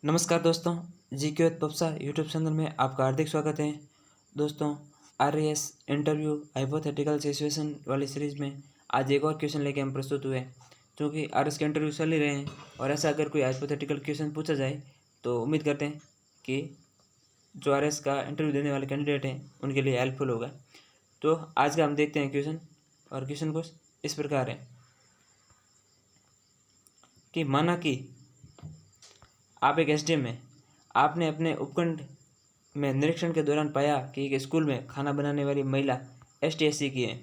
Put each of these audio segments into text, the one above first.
नमस्कार दोस्तों, जी के पप्सा यूट्यूब चैनल में आपका हार्दिक स्वागत है। दोस्तों, आरएएस इंटरव्यू हाइपोथेटिकल सिचुएशन वाली सीरीज में आज एक और क्वेश्चन लेके हम प्रस्तुत हुए हैं। क्योंकि आरएएस के इंटरव्यू चल ही रहे हैं और ऐसा अगर कोई हाइपोथेटिकल क्वेश्चन पूछा जाए तो उम्मीद करते हैं कि जो आरएएस का इंटरव्यू देने वाले कैंडिडेट हैं उनके लिए हेल्पफुल होगा। तो आज का हम देखते हैं क्वेश्चन, और क्वेश्चन कुछ इस प्रकार है कि माना कि आप एक एसडीएम हैं। आपने अपने उपखंड में निरीक्षण के दौरान पाया कि एक स्कूल में खाना बनाने वाली महिला एसटी/एससी की है,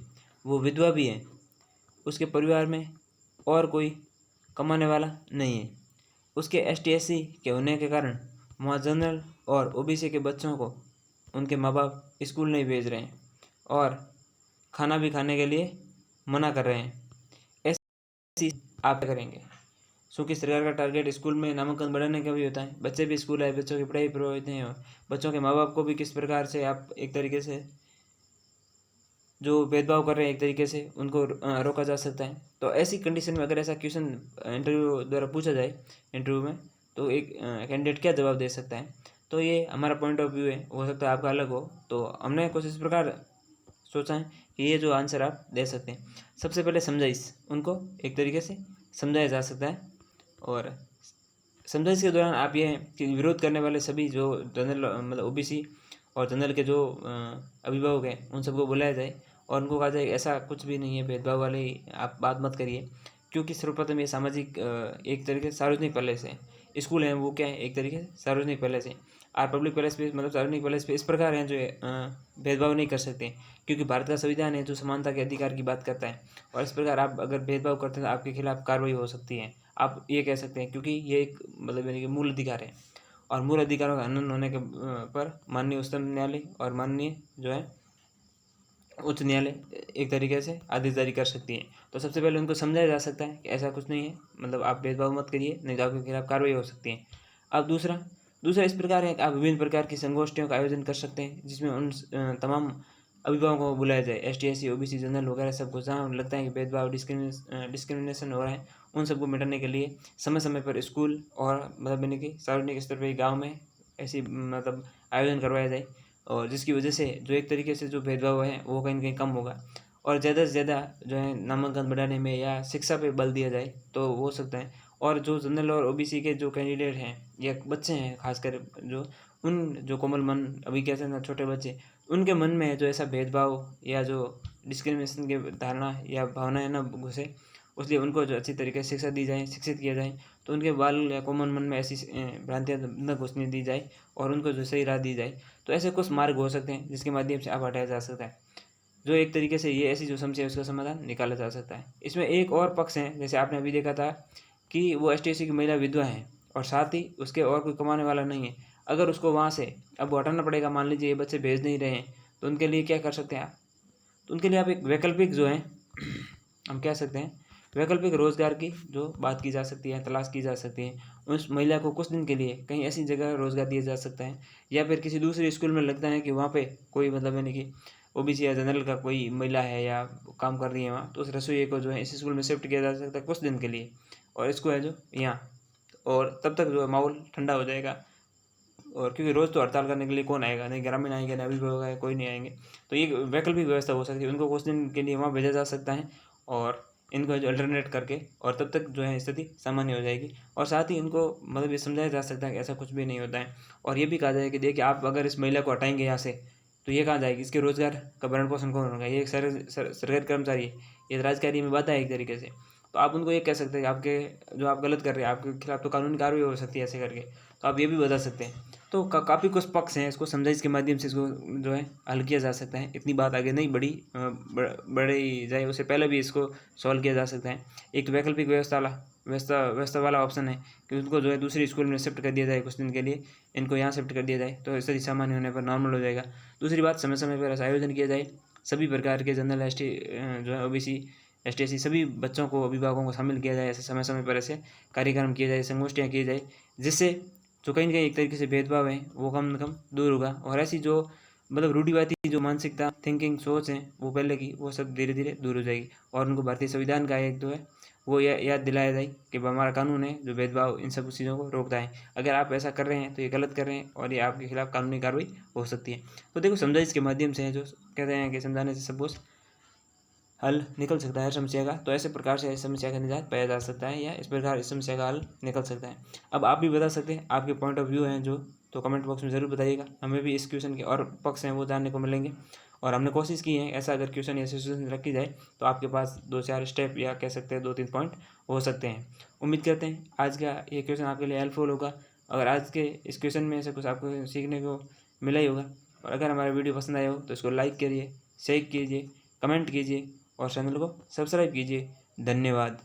वो विधवा भी है, उसके परिवार में और कोई कमाने वाला नहीं है। उसके एसटी/एससी के होने के कारण वहाँ जनरल और ओबीसी के बच्चों को उनके माँ बाप स्कूल नहीं भेज रहे हैं और खाना भी खाने के लिए मना कर रहे हैं। ऐसी आप क्या करेंगे? क्योंकि सरकार का टारगेट स्कूल में नामांकन बढ़ाने का भी होता है। बच्चे भी स्कूल आए, बच्चों की पढ़ाई प्रभावित हैं और बच्चों के माँ बाप को भी किस प्रकार से आप एक तरीके से जो भेदभाव कर रहे हैं एक तरीके से उनको रोका जा सकता है। तो ऐसी कंडीशन में अगर ऐसा क्वेश्चन इंटरव्यू द्वारा पूछा जाए इंटरव्यू में, तो एक कैंडिडेट क्या जवाब दे सकता है? तो ये हमारा पॉइंट ऑफ व्यू है, हो सकता है आपका अलग हो। तो हमने कुछ इस प्रकार सोचा है कि ये जो आंसर आप दे सकते हैं। सबसे पहले समझाइश, उनको एक तरीके से समझाया जा सकता है। और समझाइश के दौरान आप ये कि विरोध करने वाले सभी जो जनरल मतलब ओबीसी और जनरल के जो अभिभावक हैं उन सबको बुलाया जाए और उनको कहा जाए ऐसा कुछ भी नहीं है, भेदभाव वाली आप बात मत करिए। क्योंकि सर्वप्रथम ये सामाजिक एक तरीके से सार्वजनिक पैलेस है, स्कूल हैं वो क्या है एक तरीके से सार्वजनिक पैलेस है। आप पब्लिक पैलेस पे मतलब सार्वजनिक पैलेस पे इस प्रकार हैं जो भेदभाव नहीं कर सकते, क्योंकि भारत का संविधान है जो समानता के अधिकार की बात करता है। और इस प्रकार आप अगर भेदभाव करते हैं तो आपके खिलाफ कार्रवाई हो सकती है, आप ये कह सकते हैं, क्योंकि ये एक मतलब यानी कि मूल अधिकार है। और मूल अधिकारों का हनन होने के पर माननीय उच्चतम न्यायालय और माननीय जो है उच्च न्यायालय एक तरीके से आदेश जारी कर सकती है। तो सबसे पहले उनको समझाया जा सकता है कि ऐसा कुछ नहीं है, मतलब आप भेदभाव मत करिए, नहीं तो आपके खिलाफ कार्रवाई हो सकती है। अब दूसरा दूसरा इस प्रकार है कि आप विभिन्न प्रकार की संगोष्ठियों का आयोजन कर सकते हैं जिसमें उन तमाम अभिभावकों को बुलाया जाए, एसटी/एससी ओबीसी जनरल वगैरह सबको, जहाँ लगता है कि भेदभाव डिस्क्रिमिनेशन हो रहा है उन सबको मिटाने के लिए समय समय पर स्कूल और मतलब यानी कि सार्वजनिक स्तर पर गाँव में ऐसी मतलब आयोजन करवाया जाए, और जिसकी वजह से जो एक तरीके से जो भेदभाव है वो कहीं न कहीं कम होगा। और ज़्यादा से ज़्यादा जो है नामांकन बढ़ाने में या शिक्षा पे बल दिया जाए तो हो सकता है। और जो जनरल और ओबीसी के जो कैंडिडेट हैं या बच्चे हैं, खासकर जो कोमल मन अभी कहते हैं ना छोटे बच्चे, उनके मन में जो ऐसा भेदभाव या जो डिस्क्रिमिनेशन की धारणा या भावनाएँ ना घुसे, इसलिए उनको जो अच्छी तरीके से शिक्षा दी जाए, शिक्षित किया जाए, तो उनके बाल या कोमल मन में ऐसी भ्रांतियाँ न घुसने दी जाए और उनको जो सही राह दी जाए। तो ऐसे कुछ मार्ग हो सकते हैं जिसके माध्यम से आप हटाया जा सकता है, जो एक तरीके से ये ऐसी जो समस्या है उसका समाधान निकाला जा सकता है। इसमें एक और पक्ष है, जैसे आपने अभी देखा था कि वो एसटीएससी की महिला विधवा है और साथ ही उसके और कोई कमाने वाला नहीं है। अगर उसको वहाँ से अब वो हटाना पड़ेगा, मान लीजिए ये बच्चे भेज नहीं रहे हैं, तो उनके लिए क्या कर सकते हैं आप? तो उनके लिए आप एक वैकल्पिक जो है हम कह सकते हैं वैकल्पिक रोजगार की जो बात की जा सकती है, तलाश की जा सकती है। उस महिला को कुछ दिन के लिए कहीं ऐसी जगह रोजगार दिया जा सकता है, या फिर किसी दूसरे स्कूल में लगता है कि वहाँ पे कोई मतलब यानी कि ओबीसी या जनरल का कोई महिला है या काम कर रही है वहाँ, तो उस रसोई को जो है इस स्कूल में शिफ्ट किया जा सकता है कुछ दिन के लिए, और इसको है जो यहाँ, और तब तक जो है माहौल ठंडा हो जाएगा। और क्योंकि रोज़ तो हड़ताल करने के लिए कौन आएगा, नहीं ग्रामीण आएंगे ना अभिभावक आएंगे, कोई नहीं आएंगे। तो ये वैकल्पिक व्यवस्था हो सकती है, उनको कुछ दिन के लिए वहाँ भेजा जा सकता है और इनको जो अल्टरनेट करके, और तब तक जो है स्थिति सामान्य हो जाएगी। और साथ ही इनको मतलब ये समझाया जा सकता है कि ऐसा कुछ भी नहीं होता है। और ये भी कहा जाए कि देखिए आप अगर इस महिला को हटाएंगे यहाँ से, तो ये कहाँ जाएगी, इसके रोजगार का भरण पोषण कौन होगा? ये एक सरकारी कर्मचारी है, ये राजकारी में बाधा है एक तरीके से। तो आप उनको ये कह सकते हैं कि आपके जो आप गलत कर रहे हैं, आपके खिलाफ तो कानूनी कार्रवाई हो सकती है ऐसे करके। तो आप ये भी बता सकते हैं। तो काफ़ी कुछ पक्ष हैं, इसको समझाइश के माध्यम से इसको जो है हल किया जा सकता है। इतनी बात आगे नहीं बढ़ी जाए, उससे पहले भी इसको सॉल्व किया जा सकता है। एक तो वैकल्पिक व्यवस्था वाला ऑप्शन है कि उनको जो है दूसरे स्कूल में शिफ्ट कर दिया जाए कुछ दिन के लिए, इनको यहाँ शिफ्ट कर दिया जाए, तो स्थिति सामान्य होने पर नॉर्मल हो जाएगा। दूसरी बात, समय समय पर ऐसा आयोजन किया जाए, सभी प्रकार के जनरल एसटी जो है ओबीसी एसटीएससी सभी बच्चों को, अभिभावकों को शामिल किया जाए, ऐसे समय समय पर ऐसे कार्यक्रम किए जाए, संगोष्ठियाँ की जाए, जिससे जो कहीं न कहीं एक तरीके से भेदभाव है वो कम से कम दूर होगा। और ऐसी जो मतलब रूढ़िवादी जो मानसिकता, थिंकिंग, सोच है वो पहले की, वो सब धीरे धीरे दूर हो जाएगी और उनको भारतीय संविधान का एक जो है वो याद दिलाया जाए कि हमारा कानून है जो भेदभाव इन सब चीज़ों को रोकता है। अगर आप ऐसा कर रहे हैं तो ये गलत कर रहे हैं और ये आपके खिलाफ कानूनी कार्रवाई हो सकती है। तो देखो, समझाइश के माध्यम से है जो कहते हैं कि समझाने से सब कुछ हल निकल सकता है समस्या का। तो ऐसे प्रकार से इस समस्या का निजात पाया जा सकता है या इस प्रकार इस समस्या का हल निकल सकता है। अब आप भी बता सकते हैं, आपके पॉइंट ऑफ व्यू हैं जो, तो कमेंट बॉक्स में ज़रूर बताइएगा। हमें भी इस क्वेश्चन के और पक्ष हैं वो जानने को मिलेंगे, और हमने कोशिश की है ऐसा अगर क्वेश्चन या सिचुएशन रखी जाए तो आपके पास 2-4 स्टेप या कह सकते हैं 2-3 पॉइंट हो सकते हैं। उम्मीद करते हैं आज का ये क्वेश्चन आपके लिए हेल्पफुल होगा। अगर आज के इस क्वेश्चन में से कुछ आपको सीखने को मिला ही होगा, और अगर हमारा वीडियो पसंद आया हो तो इसको लाइक करिए, शेयर कीजिए, कमेंट कीजिए और चैनल को सब्सक्राइब कीजिए। धन्यवाद।